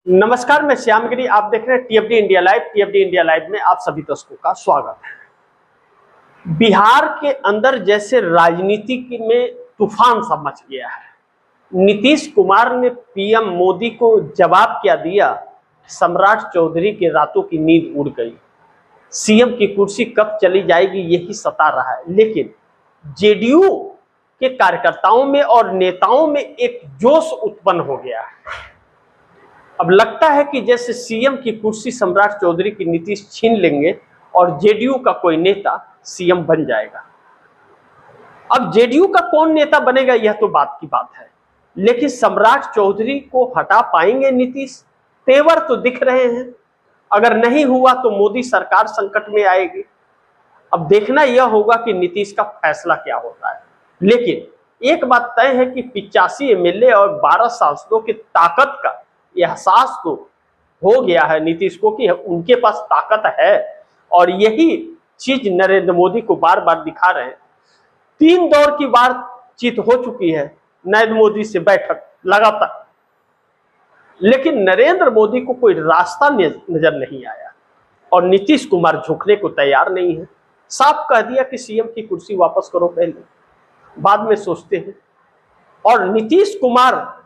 नमस्कार, मैं श्यामगिरी। आप देख रहे हैं टीएफडी इंडिया लाइव। टीएफडी इंडिया लाइव में आप सभी दर्शकों का स्वागत है। बिहार के अंदर जैसे राजनीति में तूफान सा मच गया है। नीतीश कुमार ने पीएम मोदी को जवाब क्या दिया, सम्राट चौधरी के रातों की नींद उड़ गई। सीएम की कुर्सी कब चली जाएगी यही सता रहा है। लेकिन जेडीयू के कार्यकर्ताओं में और नेताओं में एक जोश उत्पन्न हो गया है। अब लगता है कि जैसे सीएम की कुर्सी सम्राट चौधरी की नीतीश छीन लेंगे और जेडीयू का कोई नेता सीएम बन जाएगा। अब जेडीयू का कौन नेता बनेगा यह तो बात की बात है, लेकिन सम्राट चौधरी को हटा पाएंगे नीतीश? तेवर तो दिख रहे हैं। अगर नहीं हुआ तो मोदी सरकार संकट में आएगी। अब देखना यह होगा कि नीतीश का फैसला क्या होता है। लेकिन एक बात तय है कि 85 एमएलए और 12 सांसदों की ताकत का एहसास तो हो गया है नीतीश को कि उनके पास ताकत है, और यही चीज नरेंद्र मोदी को बार बार दिखा रहे हैं। 3 दौर की बातचीत हो चुकी है नरेंद्र मोदी से, बैठक लगातार, लेकिन नरेंद्र मोदी को कोई रास्ता नजर नहीं आया और नीतीश कुमार झुकने को तैयार नहीं है। साफ कह दिया कि सीएम की कुर्सी वापस करो, पहले बाद में सोचते हैं। और नीतीश कुमार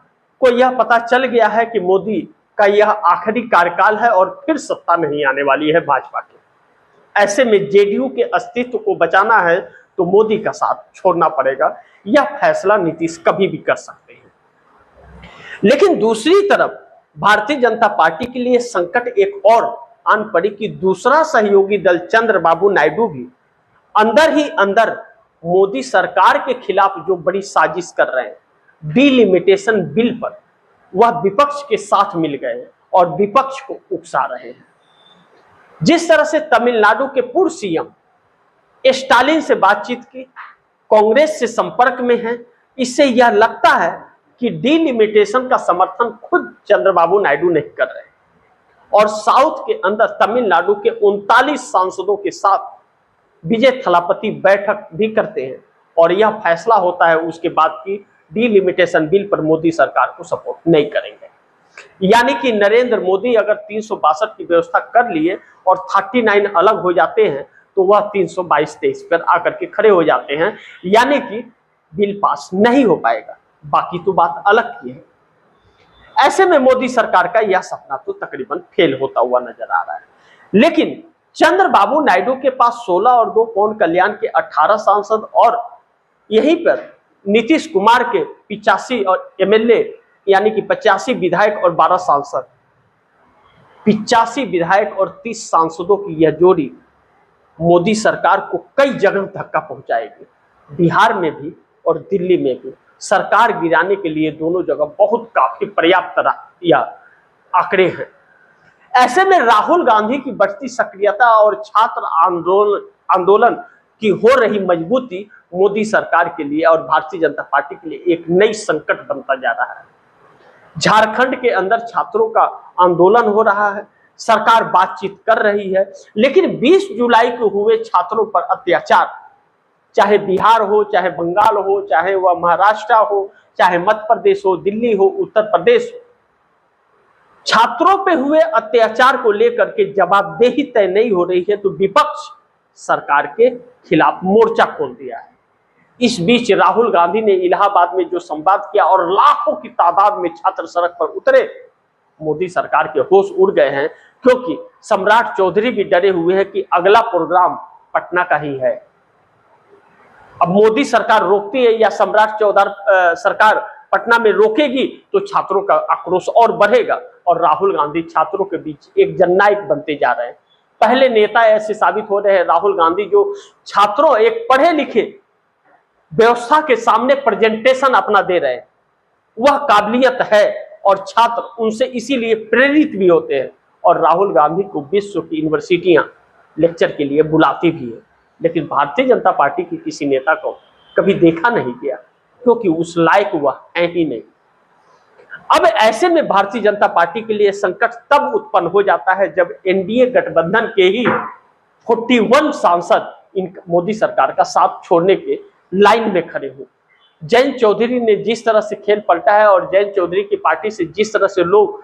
को यह पता चल गया है कि मोदी का यह आखिरी कार्यकाल है और फिर सत्ता नहीं आने वाली है भाजपा के। ऐसे में जेडीयू के अस्तित्व को बचाना है तो मोदी का साथ छोड़ना पड़ेगा। यह फैसला नीतीश कभी भी कर सकते हैं। लेकिन दूसरी तरफ भारतीय जनता पार्टी के लिए संकट एक और आन पड़ी कि दूसरा सहयोगी दल चंद्रबाबू नायडू भी अंदर ही अंदर मोदी सरकार के खिलाफ जो बड़ी साजिश कर रहे हैं डिलिमिटेशन बिल पर, वह विपक्ष के साथ मिल गए और विपक्ष को उकसा रहे हैं। जिस तरह से तमिलनाडु के पूर्व सीएम स्टालिन से बातचीत की, कांग्रेस से संपर्क में है, इससे यह लगता है कि डिलिमिटेशन का समर्थन खुद चंद्रबाबू नायडू नहीं कर रहे। और साउथ के अंदर तमिलनाडु के 39 सांसदों के साथ विजय थलापति बैठक भी करते हैं और यह फैसला होता है उसके बाद की डिलिमिटेशन बिल पर मोदी सरकार को सपोर्ट नहीं करेंगे। यानी कि नरेंद्र मोदी अगर 362 की व्यवस्था कर लिए और 39 अलग हो जाते हैं तो वह 322-23 पर आकर के खड़े हो जाते हैं, यानी कि बिल पास नहीं हो पाएगा। बाकी तो बात अलग की है। ऐसे में मोदी सरकार का यह सपना तो तकरीबन फेल होता हुआ नजर आ रहा है। लेकिन चंद्रबाबू नायडू के पास 16 और 2 पवन कल्याण के 18 सांसद और यहीं पर नीतीश कुमार के 85 और एमएलए यानी कि 85 विधायक और 12 सांसद, 85 विधायक और 30 सांसदों की यह जोड़ी मोदी सरकार को कई जगह धक्का पहुंचाएगी। बिहार में भी और दिल्ली में भी सरकार गिराने के लिए दोनों जगह बहुत काफी पर्याप्त या आंकड़े हैं। ऐसे में राहुल गांधी की बढ़ती सक्रियता और छात्र आंदोलन की हो रही मजबूती मोदी सरकार के लिए और भारतीय जनता पार्टी के लिए एक नई संकट बनता जा रहा है। झारखंड के अंदर छात्रों का आंदोलन हो रहा है, सरकार बातचीत कर रही है, लेकिन 20 जुलाई को हुए छात्रों पर अत्याचार, चाहे बिहार हो, चाहे बंगाल हो, चाहे वह महाराष्ट्र हो, चाहे मध्य प्रदेश हो, दिल्ली हो, उत्तर प्रदेश हो, छात्रों पे हुए अत्याचार को लेकर के जवाबदेही तय नहीं हो रही है तो विपक्ष सरकार के खिलाफ मोर्चा खोल दिया है। इस बीच राहुल गांधी ने इलाहाबाद में जो संवाद किया और लाखों की तादाद में छात्र सड़क पर उतरे, मोदी सरकार के होश उड़ गए हैं, क्योंकि सम्राट चौधरी भी डरे हुए हैं कि अगला प्रोग्राम पटना का ही है। अब मोदी सरकार रोकती है या सम्राट चौधरी सरकार पटना में रोकेगी तो छात्रों का आक्रोश और बढ़ेगा और राहुल गांधी छात्रों के बीच एक जननायक बनते जा रहे हैं। पहले नेता ऐसे साबित हो रहे हैं राहुल गांधी, जो छात्रों एक पढ़े लिखे व्यवस्था के सामने प्रेजेंटेशन अपना दे रहे हैं, वह काबिलियत है और छात्र उनसे इसीलिए प्रेरित भी होते हैं और राहुल गांधी को विश्व की यूनिवर्सिटियां लेक्चर के लिए बुलाती भी है। लेकिन भारतीय जनता पार्टी की किसी नेता को कभी देखा नहीं गया क्योंकि उस लायक वह है ही नहीं। अब ऐसे में भारतीय जनता पार्टी के लिए संकट तब उत्पन्न हो जाता है जब एनडीए गठबंधन के ही 41 सांसद इन मोदी सरकार का साथ छोड़ने के लाइन में खड़े हो। जयंत चौधरी ने जिस तरह से खेल पलटा है और जयंत चौधरी की पार्टी से जिस तरह से लोग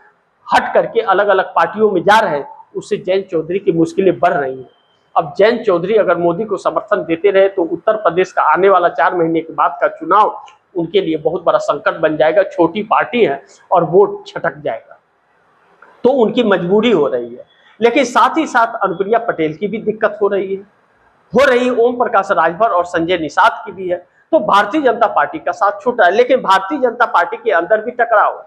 हट करके अलग अलग पार्टियों में जा रहे हैं, उससे जयंत चौधरी की मुश्किलें बढ़ रही हैं। अब जयंत चौधरी अगर मोदी को समर्थन देते रहे तो उत्तर प्रदेश का आने वाला 4 महीने के बाद का चुनाव उनके लिए बहुत बड़ा संकट बन जाएगा। छोटी पार्टी है और वोट छटक जाएगा, तो उनकी मजबूरी हो रही है। लेकिन साथ ही साथ अनुप्रिया पटेल की भी दिक्कत हो रही है, ओम प्रकाश राजभर और संजय निषाद की भी है। तो भारतीय जनता पार्टी का साथ छूट रहा है। लेकिन भारतीय जनता पार्टी के अंदर भी टकराव है,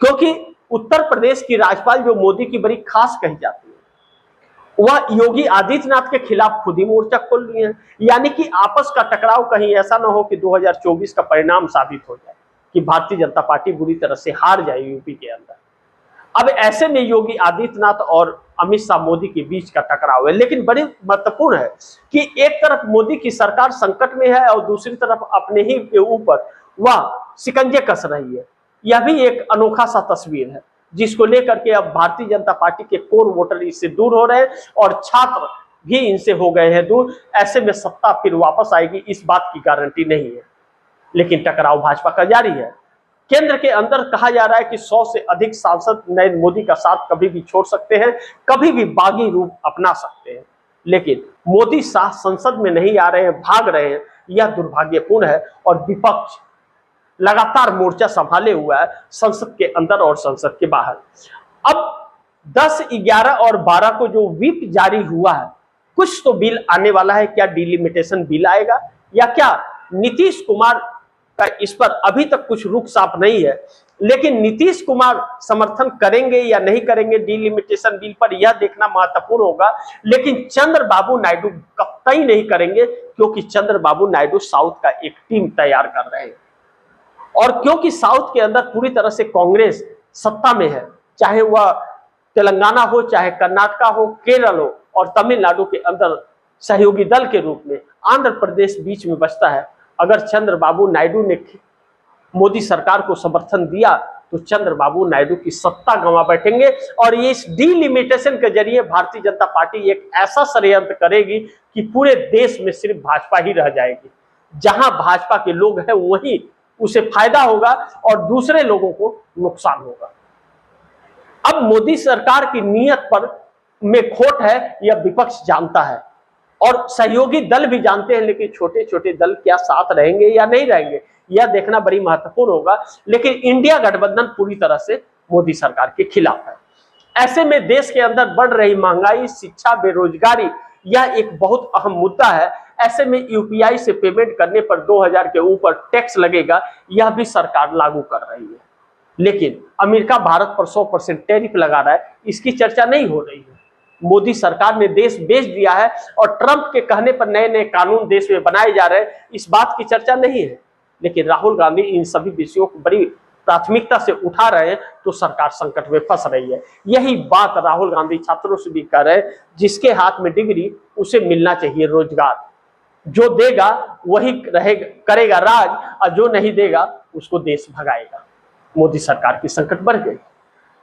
क्योंकि उत्तर प्रदेश की राज्यपाल जो मोदी की बड़ी खास कही जाती है, वह योगी आदित्यनाथ के खिलाफ खुद ही मोर्चा खोल रही है। यानी कि आपस का टकराव कहीं ऐसा ना हो कि 2024 का परिणाम साबित हो जाए कि भारतीय जनता पार्टी बुरी तरह से हार जाए यूपी के अंदर। अब ऐसे में योगी आदित्यनाथ और अमित शाह मोदी के बीच का टकराव है। लेकिन बड़ी महत्वपूर्ण है कि एक तरफ मोदी की सरकार संकट में है और दूसरी तरफ अपने ही के ऊपर वह शिकंजे कस रही है। यह भी एक अनोखा सा तस्वीर है, जिसको लेकर के अब भारतीय जनता पार्टी के कोर वोटर इससे दूर हो रहे हैं और छात्र भी इनसे हो गए हैं दूर। ऐसे में सत्ता फिर वापस आएगी, इस बात की गारंटी नहीं है। लेकिन टकराव भाजपा का जारी है। केंद्र के अंदर कहा जा रहा है कि 100 से अधिक सांसद नरेंद्र मोदी का साथ कभी भी छोड़ सकते हैं, कभी भी बागी रूप अपना सकते हैं। लेकिन मोदी शाह संसद में नहीं आ रहे हैं, भाग रहे हैं, यह दुर्भाग्यपूर्ण है। और विपक्ष लगातार मोर्चा संभाले हुआ है संसद के अंदर और संसद के बाहर। अब 10, 11 और 12 को जो व्हिप जारी हुआ है, कुछ तो बिल आने वाला है। क्या डिलिमिटेशन बिल आएगा या क्या नीतीश कुमार का इस पर अभी तक कुछ रुख साफ नहीं है। लेकिन नीतीश कुमार समर्थन करेंगे या नहीं करेंगे डिलिमिटेशन बिल पर, यह देखना महत्वपूर्ण होगा। लेकिन चंद्रबाबू नायडू कतई नहीं करेंगे, क्योंकि चंद्रबाबू नायडू साउथ का एक टीम तैयार कर रहे हैं। और क्योंकि साउथ के अंदर पूरी तरह से कांग्रेस सत्ता में है, चाहे वह तेलंगाना हो, चाहे कर्नाटका हो, केरल हो, और तमिलनाडु के अंदर सहयोगी दल के रूप में आंध्र प्रदेश बीच में बचता है। अगर चंद्रबाबू नायडू ने मोदी सरकार को समर्थन दिया तो चंद्रबाबू नायडू की सत्ता गंवा बैठेंगे। और ये इस डिलिमिटेशन के जरिए भारतीय जनता पार्टी एक ऐसा षड्यंत्र करेगी कि पूरे देश में सिर्फ भाजपा ही रह जाएगी। जहां भाजपा के लोग हैं वहीं उसे फायदा होगा और दूसरे लोगों को नुकसान होगा। अब मोदी सरकार की नीयत पर में खोट है, यह विपक्ष जानता है और सहयोगी दल भी जानते हैं। लेकिन छोटे छोटे दल क्या साथ रहेंगे या नहीं रहेंगे, यह देखना बड़ी महत्वपूर्ण होगा। लेकिन इंडिया गठबंधन पूरी तरह से मोदी सरकार के खिलाफ है। ऐसे में देश के अंदर बढ़ रही महंगाई, शिक्षा, बेरोजगारी, यह एक बहुत अहम मुद्दा है। ऐसे में यूपीआई से पेमेंट करने पर 2000 के ऊपर टैक्स लगेगा, यह भी सरकार लागू कर रही है। लेकिन अमेरिका भारत पर 100% टैरिफ लगा रहा है, इसकी चर्चा नहीं हो रही है। मोदी सरकार ने देश बेच दिया है और ट्रंप के कहने पर नए नए कानून देश में बनाए जा रहे हैं, इस बात की चर्चा नहीं है। लेकिन राहुल गांधी इन सभी विषयों को बड़ी प्राथमिकता से उठा रहे हैं, तो सरकार संकट में फंस रही है। यही बात राहुल गांधी छात्रों से भी कर रहे हैं, जिसके हाथ में डिग्री उसे मिलना चाहिए रोजगार। जो देगा वही रहेगा, करेगा राज, और जो नहीं देगा उसको देश भगाएगा। मोदी सरकार की संकट बढ़ गई।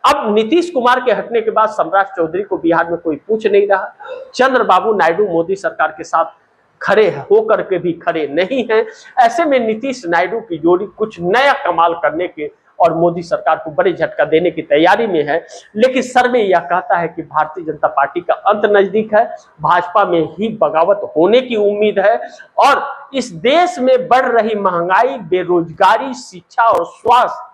अब नीतीश कुमार के हटने के बाद सम्राट चौधरी को बिहार में कोई पूछ नहीं रहा। चंद्रबाबू नायडू मोदी सरकार के साथ खड़े होकर के भी खड़े नहीं हैं। ऐसे में नीतीश नायडू की जोड़ी कुछ नया कमाल करने के और मोदी सरकार को बड़े झटका देने की तैयारी में है। लेकिन सर्वे यह कहता है कि भारतीय जनता पार्टी का अंत नजदीक है, भाजपा में ही बगावत होने की उम्मीद है। और इस देश में बढ़ रही महंगाई, बेरोजगारी, शिक्षा और स्वास्थ्य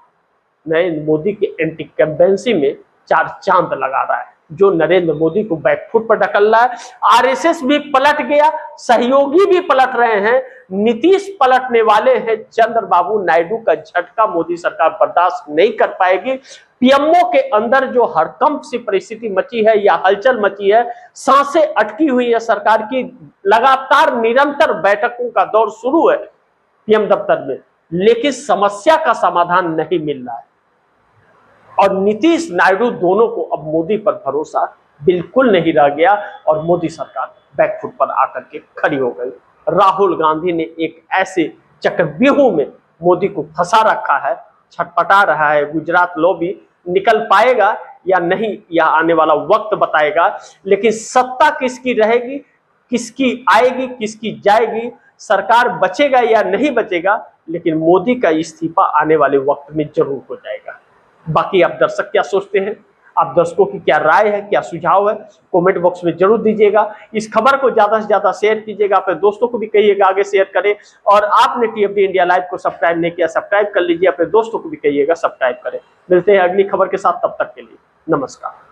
नरेंद्र मोदी के एंटी कैम्पेंसी में 4 चांद लगा रहा है, जो नरेंद्र मोदी को बैकफुट पर ढकल रहा है। आरएसएस भी पलट गया, सहयोगी भी पलट रहे हैं, नीतीश पलटने वाले हैं। चंद्रबाबू नायडू का झटका मोदी सरकार बर्दाश्त नहीं कर पाएगी। पीएमओ के अंदर जो हड़कंप सी परिस्थिति मची है या हलचल मची है, सांसें अटकी हुई है सरकार की। लगातार निरंतर बैठकों का दौर शुरू है पीएम दफ्तर में, लेकिन समस्या का समाधान नहीं मिल रहा है। और नीतीश नायडू दोनों को अब मोदी पर भरोसा बिल्कुल नहीं रह गया और मोदी सरकार बैकफुट पर आकर के खड़ी हो गई। राहुल गांधी ने एक ऐसे चक्रव्यूह में मोदी को फंसा रखा है, छटपटा रहा है। गुजरात लॉबी निकल पाएगा या नहीं, यह आने वाला वक्त बताएगा। लेकिन सत्ता किसकी रहेगी, किसकी आएगी, किसकी जाएगी, सरकार बचेगा या नहीं बचेगा, लेकिन मोदी का इस्तीफा आने वाले वक्त में जरूर हो जाएगा। बाकी आप दर्शक क्या सोचते हैं, आप दर्शकों की क्या राय है, क्या सुझाव है, कमेंट बॉक्स में जरूर दीजिएगा। इस खबर को ज्यादा से ज्यादा शेयर कीजिएगा, अपने दोस्तों को भी कहिएगा आगे शेयर करें। और आपने टीएफडी इंडिया लाइव को सब्सक्राइब नहीं किया, सब्सक्राइब कर लीजिए, अपने दोस्तों को भी कहिएगा सब्सक्राइब करें। मिलते हैं अगली खबर के साथ, तब तक के लिए नमस्कार।